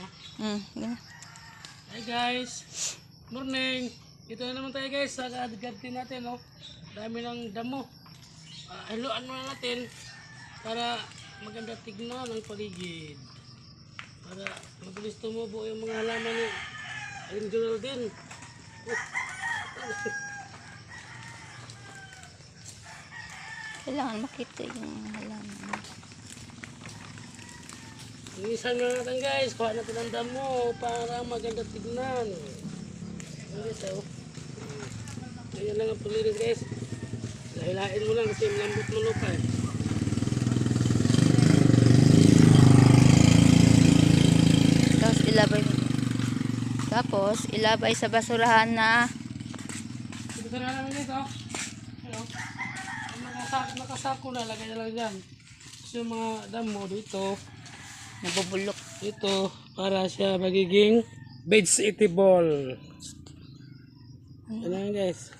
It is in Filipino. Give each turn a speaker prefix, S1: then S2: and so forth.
S1: Ganun.
S2: Hi guys, morning. Ito na naman tayo guys sa garden natin, no. Dami ng damo. Haluan muna natin para maganda tignan ang paligid. Para mabilis tumubo yung mga halaman ni Angel din.
S1: Kailangan makita yung halaman.
S2: Inisan na natin guys, kuha natin ang damo para maganda tignan. Guys, ayan lang ang pulirin guys. Lahilain mo lang kasi malambot mo lupa eh.
S1: Tapos ilabay sa basurahan na
S2: Ito na naman guys, oh. Ano? Nakasako na, lagay na lang dyan. So yung mga damo dito,
S1: nabubulok.
S2: ito para siya magiging vegetable. Ayan guys.